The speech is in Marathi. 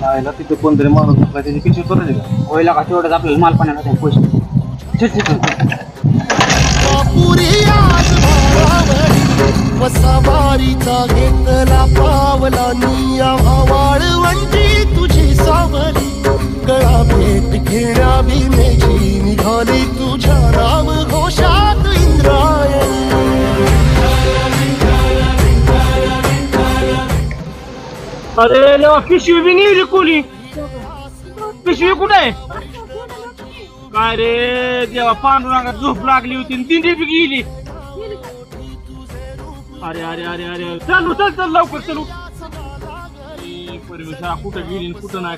आयला तिथे कोणतरी माणूस बसला त्याची पिशवी करायची का होईल का तेवढंच आपल्याला माल पाण्याला द्या पैसे वसावारीचा घेतला पावला निया वाळवंटी तुझी सावली गळा भेट घेण्या भीमेची निघाली तुझ्या राम घोषात इंद्रायणी. अरे लेवा पिशवी बी नेली कोणी पिशवी कुठे आहे काय रे देवा पांडुरंगात झोप लागली होती आणि दिंडी बी गेली. अरे अरे अरे अरे चल चल चल लवकर चलू परमेश्वरा कुठं गेली कुठं नाही.